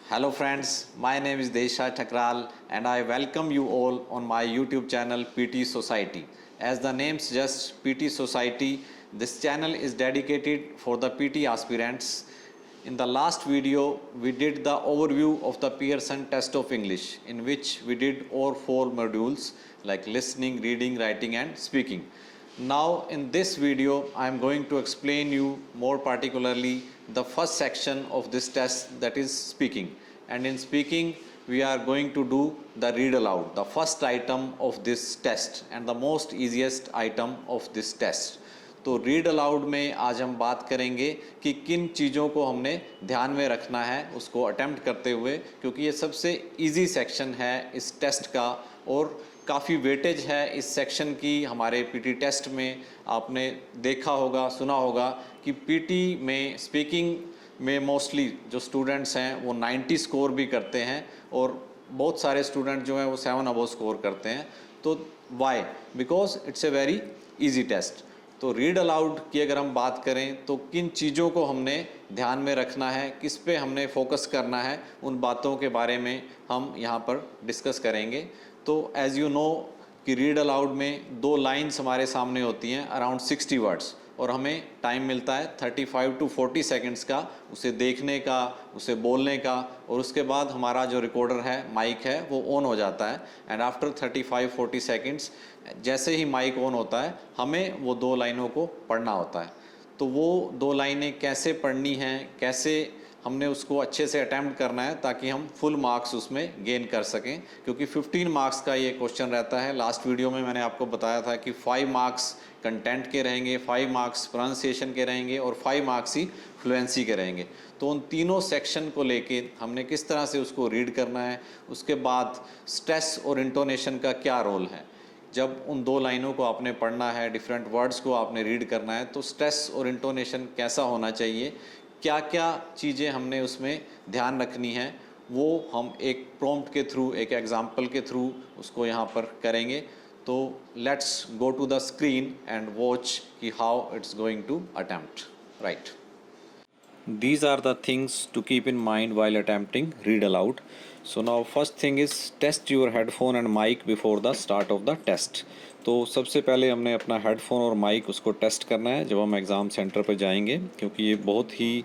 Hello friends, my name is Desha Thakral and I welcome you all on my YouTube channel PT Society. As the name suggests, PT Society, this channel is dedicated for the PT aspirants. In the last video, we did the overview of the Pearson test of English, in which we did all 4 modules like listening, reading, writing and speaking. Now in this video I am going to explain you more particularly the first section of this test, that is speaking. And in speaking we are going to do the read aloud, the first item of this test and the most easiest item of this test. तो read allowed में आज हम बात करेंगे कि किन चीज़ों को हमने ध्यान में रखना है उसको अटेम्प्ट करते हुए, क्योंकि ये सबसे इजी सेक्शन है इस टेस्ट का और काफ़ी वेटेज है इस सेक्शन की। हमारे पीटी टेस्ट में आपने देखा होगा, सुना होगा कि पीटी में स्पीकिंग में मोस्टली जो स्टूडेंट्स हैं वो 90 स्कोर भी करते हैं और बहुत सारे स्टूडेंट जो हैं वो 7 अबव स्कोर करते हैं। तो why? Because it's a very easy test. तो रीड अलाउड की अगर हम बात करें तो किन चीज़ों को हमने ध्यान में रखना है, किस पे हमने फोकस करना है, उन बातों के बारे में हम यहाँ पर डिस्कस करेंगे। तो एज़ यू नो कि रीड अलाउड में 2 लाइन्स हमारे सामने होती हैं अराउंड 60 वर्ड्स और हमें टाइम मिलता है 35 to 40 सेकेंड्स का उसे देखने का, उसे बोलने का, और उसके बाद हमारा जो रिकॉर्डर है, माइक है, वो ऑन हो जाता है। एंड आफ्टर 35-40 सेकेंड्स जैसे ही माइक ऑन होता है हमें वो 2 लाइनों को पढ़ना होता है। तो वो 2 लाइनें कैसे पढ़नी हैं, कैसे हमने उसको अच्छे से अटैम्प्ट करना है ताकि हम फुल मार्क्स उसमें गेन कर सकें, क्योंकि 15 मार्क्स का ये क्वेश्चन रहता है। लास्ट वीडियो में मैंने आपको बताया था कि 5 मार्क्स कंटेंट के रहेंगे, 5 मार्क्स प्रोनाउंसिएशन के रहेंगे और 5 मार्क्स ही फ्लुएंसी के रहेंगे। तो उन तीनों सेक्शन को लेके हमने किस तरह से उसको रीड करना है, उसके बाद स्ट्रेस और इंटोनेशन का क्या रोल है। जब उन 2 लाइनों को आपने पढ़ना है, डिफरेंट वर्ड्स को आपने रीड करना है, तो स्ट्रेस और इंटोनेशन कैसा होना चाहिए, क्या क्या चीज़ें हमने उसमें ध्यान रखनी है, वो हम एक प्रॉम्प्ट के थ्रू, एक एग्जाम्पल के थ्रू उसको यहाँ पर करेंगे। तो let's go to the screen and watch कि how it's going to attempt, right. These are the things to keep in mind while attempting read aloud. So now first thing is test your headphone and mic before the start of the test. तो सबसे पहले हमने अपना headphone और mic उसको test करना है जब हम एग्ज़ाम सेंटर पर जाएंगे, क्योंकि ये बहुत ही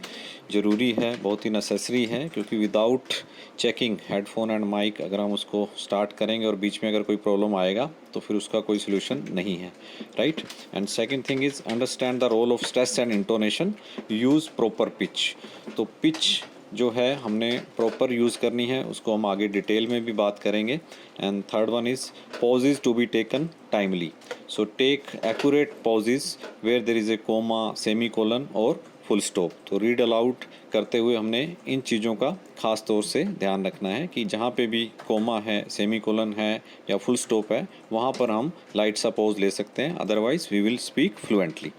ज़रूरी है, बहुत ही नेसेसरी है। क्योंकि without checking headphone and mic अगर हम उसको स्टार्ट करेंगे और बीच में अगर कोई प्रॉब्लम आएगा तो फिर उसका कोई सोल्यूशन नहीं है, right. And second thing is understand the role of stress and intonation, use proper pitch. तो पिच जो है हमने प्रॉपर यूज़ करनी है, उसको हम आगे डिटेल में भी बात करेंगे। And third one is pauses to be taken timely. So take accurate pauses where there is a comma, semicolon और फुल स्टॉप। तो रीड अलाउड करते हुए हमने इन चीज़ों का ख़ास तौर से ध्यान रखना है कि जहाँ पे भी कोमा है, सेमी कोलन है या फुल स्टॉप है, वहाँ पर हम लाइट सा पॉज ले सकते हैं, otherwise we will speak fluently.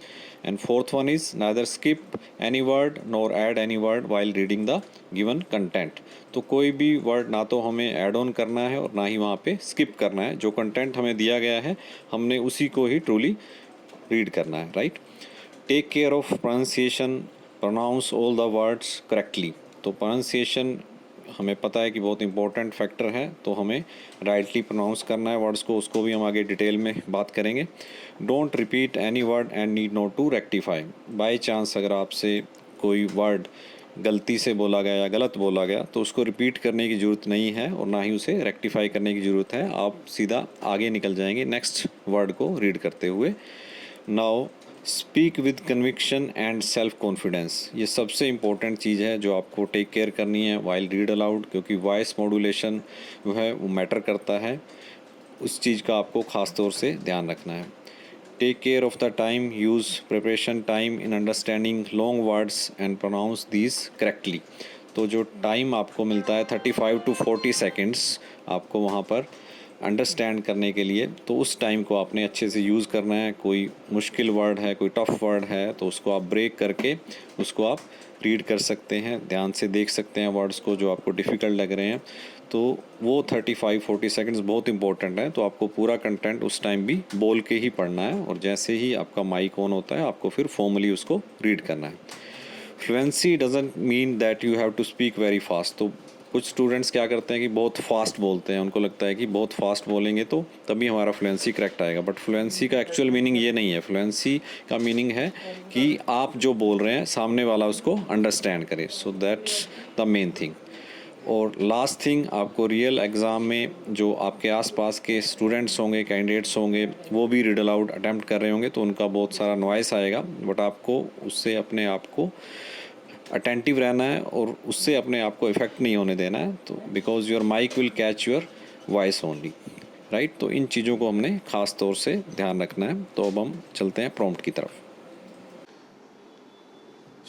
And fourth one is neither skip any word nor add any word while reading the given content. तो कोई भी वर्ड ना तो हमें ऐड ऑन करना है और ना ही वहाँ पे स्किप करना है। जो कंटेंट हमें दिया गया है हमने उसी को ही ट्रूली रीड करना है, right. Take care of pronunciation, pronounce all the words correctly. तो प्रोनाउंसिएशन हमें पता है कि बहुत इंपॉर्टेंट फैक्टर है, तो हमें राइटली प्रोनाउंस करना है वर्ड्स को, उसको भी हम आगे डिटेल में बात करेंगे। Don't repeat any word and need not to rectify. By chance अगर आपसे कोई वर्ड गलती से बोला गया या गलत बोला गया तो उसको रिपीट करने की ज़रूरत नहीं है और ना ही उसे रेक्टिफाई करने की ज़रूरत है। आप सीधा आगे निकल जाएंगे नेक्स्ट वर्ड को रीड करते हुए। Now speak with conviction and self confidence. ये सबसे इम्पोर्टेंट चीज़ है जो आपको टेक केयर करनी है वाइल रीड अलाउड, क्योंकि वॉइस मॉड्यूलेशन जो है वो मैटर करता है। उस चीज़ का आपको ख़ास तौर से ध्यान रखना है। Take care of the time, use preparation time in understanding long words and pronounce these correctly. तो जो टाइम आपको मिलता है 35 to 40 सेकेंड्स आपको वहाँ पर अंडरस्टैंड करने के लिए, तो उस टाइम को आपने अच्छे से यूज़ करना है। कोई मुश्किल वर्ड है, कोई टफ़ वर्ड है, तो उसको आप ब्रेक करके उसको आप रीड कर सकते हैं, ध्यान से देख सकते हैं वर्ड्स को जो आपको डिफ़िकल्ट लग रहे हैं। तो वो 35-40 सेकंड्स बहुत इंपॉर्टेंट है। तो आपको पूरा कंटेंट उस टाइम भी बोल के ही पढ़ना है और जैसे ही आपका माइक ऑन होता है आपको फिर फॉर्मली उसको रीड करना है। Fluency doesn't mean that you have to speak very fast. तो कुछ स्टूडेंट्स क्या करते हैं कि बहुत फास्ट बोलते हैं, उनको लगता है कि बहुत फास्ट बोलेंगे तो तभी हमारा फ्लुएंसी करेक्ट आएगा, बट फ्लुएंसी का एक्चुअल मीनिंग ये नहीं है। फ्लुएंसी का मीनिंग है कि आप जो बोल रहे हैं सामने वाला उसको अंडरस्टैंड करे, so that's the main thing. और लास्ट थिंग, आपको रियल एग्ज़ाम में जो आपके आसपास के स्टूडेंट्स होंगे, कैंडिडेट्स होंगे, वो भी रीड अलाउड अटैम्प्ट कर रहे होंगे तो उनका बहुत सारा नॉइस आएगा, बट आपको उससे अपने आप को अटेंटिव रहना है और उससे अपने आप को इफ़ेक्ट नहीं होने देना है, तो because your mic will catch your voice only, right. तो इन चीज़ों को हमने ख़ास तौर से ध्यान रखना है। तो अब हम चलते हैं प्रॉम्प्ट की तरफ।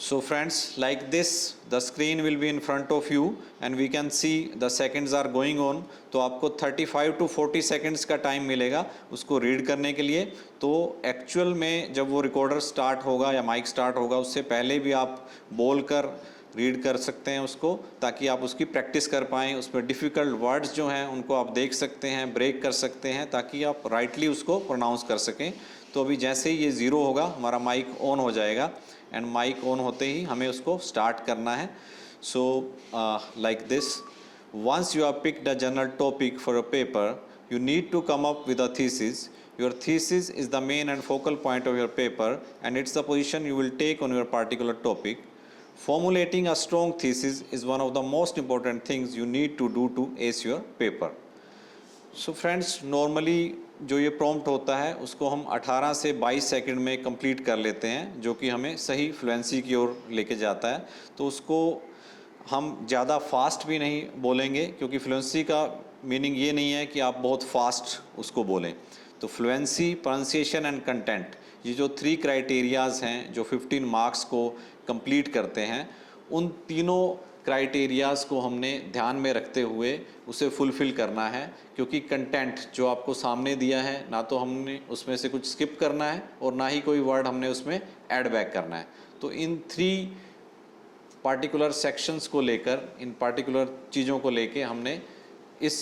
So friends, like this the screen will be in front of you and we can see the seconds are going on। तो आपको 35 to 40 seconds का टाइम मिलेगा उसको रीड करने के लिए। तो एक्चुअल में जब वो रिकॉर्डर स्टार्ट होगा या माइक स्टार्ट होगा उससे पहले भी आप बोल कर रीड कर सकते हैं उसको, ताकि आप उसकी प्रैक्टिस कर पाएँ। उसमें डिफ़िकल्ट वर्ड्स जो हैं उनको आप देख सकते हैं, ब्रेक कर सकते हैं, ताकि आप राइटली उसको प्रोनाउंस कर सकें। तो अभी जैसे ही ये ज़ीरो होगा हमारा माइक ऑन हो जाएगा एंड माइक ऑन होते ही हमें उसको स्टार्ट करना है। So like this, once you have picked a general topic for a paper, you need to come up with a thesis. Your thesis is the main and focal point of your paper and it's the position you will take on your particular topic. Formulating a strong thesis is one of the most important things you need to do to ace your paper. So friends, normally जो ये prompt होता है उसको हम 18 से 22 second में complete कर लेते हैं, जो कि हमें सही फ्लुएंसी की ओर लेके जाता है। तो उसको हम ज़्यादा फास्ट भी नहीं बोलेंगे, क्योंकि फ्लुएंसी का मीनिंग ये नहीं है कि आप बहुत फास्ट उसको बोलें। तो फ्लुएंसी, प्रोनाउंसिएशन एंड कंटेंट, ये जो 3 क्राइटेरियाज़ हैं जो 15 मार्क्स को कंप्लीट करते हैं, उन तीनों क्राइटेरियाज़ को हमने ध्यान में रखते हुए उसे फुलफ़िल करना है। क्योंकि कंटेंट जो आपको सामने दिया है, ना तो हमने उसमें से कुछ स्किप करना है और ना ही कोई वर्ड हमने उसमें ऐड बैक करना है। तो इन 3 पार्टिकुलर सेक्शंस को लेकर, इन पार्टिकुलर चीज़ों को लेके हमने इस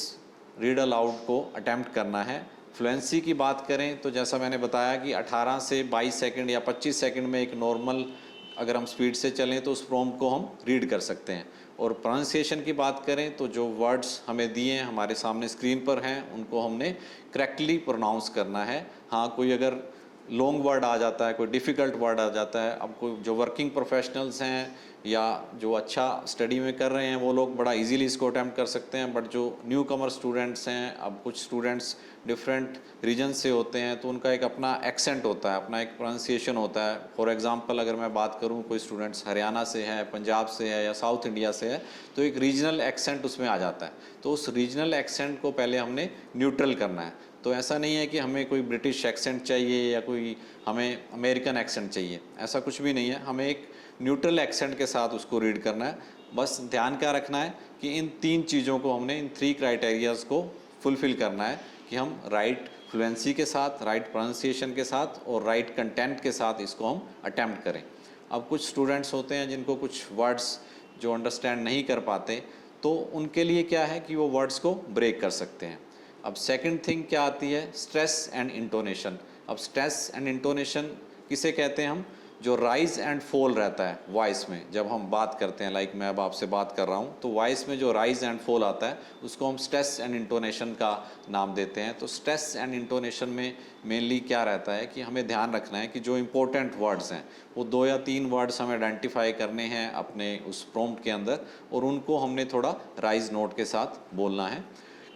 रीड अलाउड को अटैम्प्ट करना है। फ्लुएंसी की बात करें तो जैसा मैंने बताया कि 18 से 22 सेकंड या 25 सेकंड में एक नॉर्मल, अगर हम स्पीड से चलें तो उस प्रॉम्प्ट को हम रीड कर सकते हैं। और प्रोनाउंसिएशन की बात करें तो जो वर्ड्स हमें दिए हैं, हमारे सामने स्क्रीन पर हैं, उनको हमने करेक्टली प्रोनाउंस करना है। हाँ, कोई अगर लॉन्ग वर्ड आ जाता है, कोई डिफ़िकल्ट वर्ड आ जाता है, अब कोई जो वर्किंग प्रोफेशनल्स हैं या जो अच्छा स्टडी में कर रहे हैं वो लोग बड़ा इजीली इसको अटैम्प्ट कर सकते हैं, बट जो न्यू कमर स्टूडेंट्स हैं, अब कुछ स्टूडेंट्स डिफरेंट रीजन से होते हैं तो उनका एक अपना एक्सेंट होता है, अपना एक प्रोनाउंसिएशन होता है। फॉर एग्जांपल अगर मैं बात करूं, कोई स्टूडेंट्स हरियाणा से है, पंजाब से है या साउथ इंडिया से है, तो एक रीजनल एक्सेंट उसमें आ जाता है। तो उस रीजनल एक्सेंट को पहले हमने न्यूट्रल करना है। तो ऐसा नहीं है कि हमें कोई ब्रिटिश एक्सेंट चाहिए या कोई हमें अमेरिकन एक्सेंट चाहिए, ऐसा कुछ भी नहीं है। हमें एक न्यूट्रल एक्सेंट के साथ उसको रीड करना है। बस ध्यान क्या रखना है कि इन 3 चीज़ों को हमने, इन 3 क्राइटेरियाज़ को फुलफ़िल करना है कि हम राइट फ्लुएंसी के साथ, राइट प्रोनाउंसिएशन के साथ और राइट कंटेंट के साथ इसको हम अटैम्प्ट करें। अब कुछ स्टूडेंट्स होते हैं जिनको कुछ वर्ड्स जो अंडरस्टैंड नहीं कर पाते, तो उनके लिए क्या है कि वो वर्ड्स को ब्रेक कर सकते हैं। अब सेकंड थिंग क्या आती है, स्ट्रेस एंड इंटोनेशन। अब स्ट्रेस एंड इंटोनेशन किसे कहते हैं हम, जो राइज एंड फॉल रहता है वॉइस में। जब हम बात करते हैं, लाइक मैं अब आपसे बात कर रहा हूँ, तो वॉइस में जो राइज एंड फॉल आता है उसको हम स्ट्रेस एंड इंटोनेशन का नाम देते हैं। तो स्ट्रेस एंड इंटोनेशन में मेनली क्या रहता है कि हमें ध्यान रखना है कि जो इंपॉर्टेंट वर्ड्स हैं वो 2 या 3 वर्ड्स हमें आइडेंटिफाई करने हैं अपने उस प्रॉम्प्ट के अंदर, और उनको हमने थोड़ा राइज नोट के साथ बोलना है।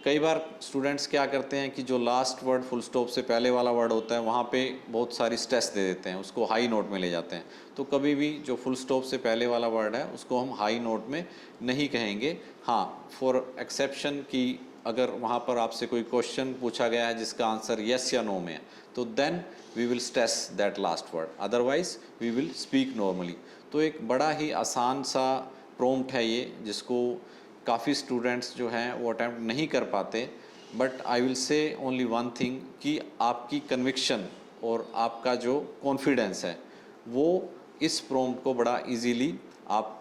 कई बार स्टूडेंट्स क्या करते हैं कि जो लास्ट वर्ड फुल स्टॉप से पहले वाला वर्ड होता है वहाँ पे बहुत सारी स्ट्रेस दे देते हैं, उसको हाई नोट में ले जाते हैं। तो कभी भी जो फुल स्टॉप से पहले वाला वर्ड है उसको हम हाई नोट में नहीं कहेंगे। हाँ, फॉर एक्सेप्शन कि अगर वहाँ पर आपसे कोई क्वेश्चन पूछा गया है जिसका आंसर येस या नो में है, तो then we will stress that last word, otherwise we will speak normally. तो एक बड़ा ही आसान सा प्रॉम्प्ट है ये, जिसको काफ़ी स्टूडेंट्स जो हैं वो अटैम्प्ट नहीं कर पाते। But I will say only one thing कि आपकी कन्विक्शन और आपका जो कॉन्फिडेंस है वो इस प्रॉम्प्ट को बड़ा इजीली आप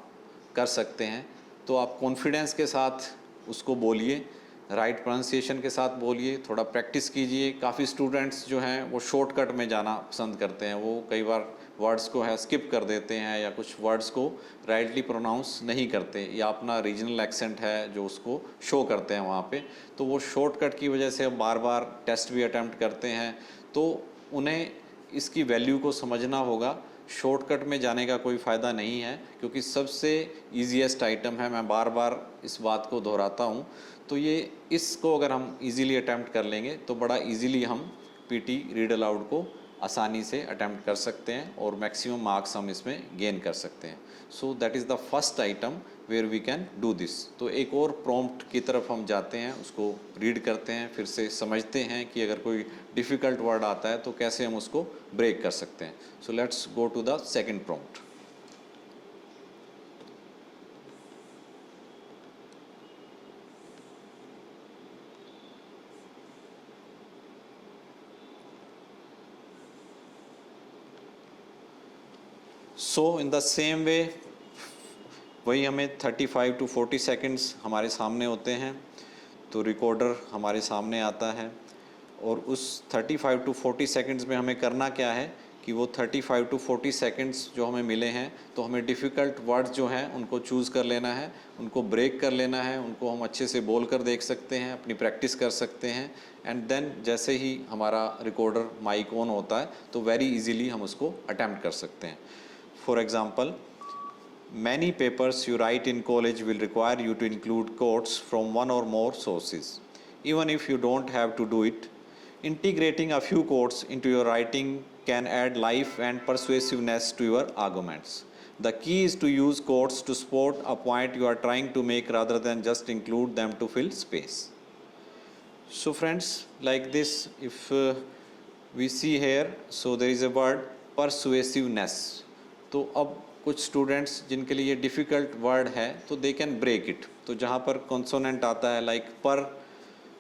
कर सकते हैं। तो आप कॉन्फिडेंस के साथ उसको बोलिए, राइट प्रोनाउंसिएशन के साथ बोलिए, थोड़ा प्रैक्टिस कीजिए। काफ़ी स्टूडेंट्स जो हैं वो शॉर्टकट में जाना पसंद करते हैं, वो कई बार वर्ड्स को है स्किप कर देते हैं या कुछ वर्ड्स को राइटली प्रोनाउंस नहीं करते, या अपना रीजनल एक्सेंट है जो उसको शो करते हैं वहाँ पे, तो वो शॉर्टकट की वजह से बार बार टेस्ट भी अटैम्प्ट करते हैं। तो उन्हें इसकी वैल्यू को समझना होगा। शॉर्टकट में जाने का कोई फ़ायदा नहीं है, क्योंकि सबसे ईजीएस्ट आइटम है, मैं बार बार इस बात को दोहराता हूँ। तो ये इसको अगर हम इजीली अटैम्प्ट कर लेंगे तो बड़ा इजीली हम पीटी रीड अलाउड को आसानी से अटैम्प्ट कर सकते हैं और मैक्सिमम मार्क्स हम इसमें गेन कर सकते हैं। So that is the first item where we can do this. तो एक और प्रॉम्प्ट की तरफ हम जाते हैं, उसको रीड करते हैं, फिर से समझते हैं कि अगर कोई डिफ़िकल्ट वर्ड आता है तो कैसे हम उसको ब्रेक कर सकते हैं। So let's go to the second prompt. So in the same way वही हमें 35 to 40 सेकंड्स हमारे सामने होते हैं, तो रिकॉर्डर हमारे सामने आता है और उस 35 to 40 सेकंड्स में हमें करना क्या है कि वो 35 to 40 सेकंड्स जो हमें मिले हैं तो हमें डिफ़िकल्ट वर्ड्स जो हैं उनको चूज़ कर लेना है, उनको ब्रेक कर लेना है, उनको हम अच्छे से बोल कर देख सकते हैं, अपनी प्रैक्टिस कर सकते हैं। एंड देन जैसे ही हमारा रिकॉर्डर माइक ऑन होता है तो वेरी इजीली हम उसको अटैम्प्ट कर सकते हैं। For example, many papers you write in college will require you to include quotes from one or more sources. Even if you don't have to do it, integrating a few quotes into your writing can add life and persuasiveness to your arguments. The key is to use quotes to support a point you are trying to make rather than just include them to fill space. So friends, like this, if we see here, so there is a word persuasiveness. तो अब कुछ students जिनके लिए difficult word है तो they can break it. तो जहाँ पर कॉन्सोनेंट आता है लाइक पर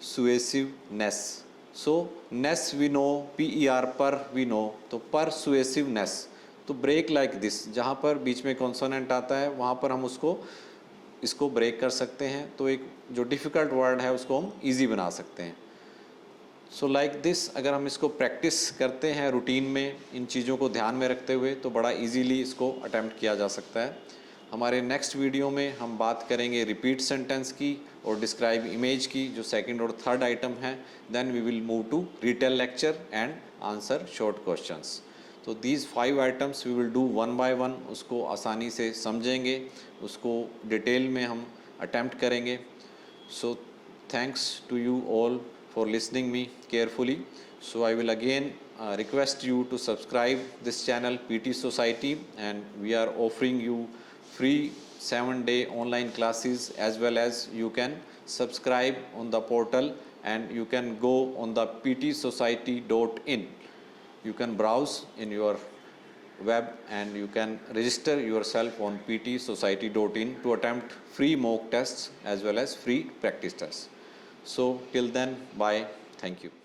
सुएसिवनेस, सो नेस वी नो, PER पर वी नो, तो पर सुएसिवनेस, तो ब्रेक लाइक दिस, जहाँ पर बीच में कॉन्सोनेंट आता है वहाँ पर हम इसको ब्रेक कर सकते हैं। तो एक जो डिफ़िकल्ट वर्ड है उसको हम ईजी बना सकते हैं। सो लाइक दिस, अगर हम इसको प्रैक्टिस करते हैं रूटीन में इन चीज़ों को ध्यान में रखते हुए तो बड़ा इजीली इसको अटेम्प्ट किया जा सकता है। हमारे नेक्स्ट वीडियो में हम बात करेंगे रिपीट सेंटेंस की और डिस्क्राइब इमेज की, जो सेकंड और थर्ड आइटम है। Then we will move to retail lecture and answer short questions. तो these 5 items we will do one by one, उसको आसानी से समझेंगे, उसको डिटेल में हम अटेम्प्ट करेंगे। So thanks to you all for listening me carefully. So I will again request you to subscribe this channel PT Society, and we are offering you free 7-day online classes, as well as you can subscribe on the portal and you can go on the ptsociety.in. You can browse in your web and you can register yourself on ptsociety.in to attempt free mock tests as well as free practice tests. So till then, bye. Thank you.